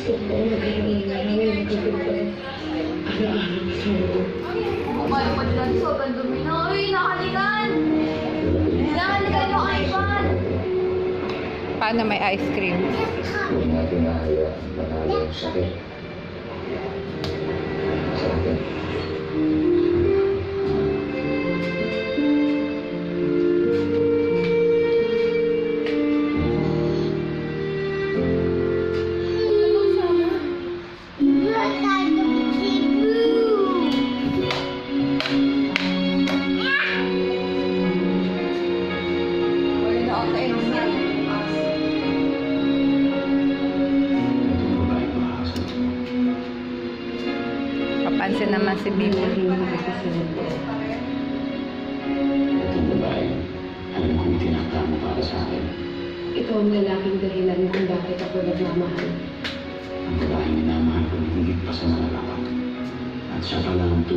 ko, nag-iingay, nag-iingay. Ano-ano gusto mo? Kayo pa dyan, sobrang dumi na. Uy, nakalikan! Nakalikan yung iPad! Paano may ice cream? Huwag natin nahaya ang panalo ang sakit. Sa atin. Uy, nakakain na. Papansin naman si Bibo. Itong babae, alam kong tinatama para sa akin. Ito ang lalaking dahilan kung bakit ako nagmamahal. Ang babaeng minamahal ko higit pa sa mga lapat. At siya pala ang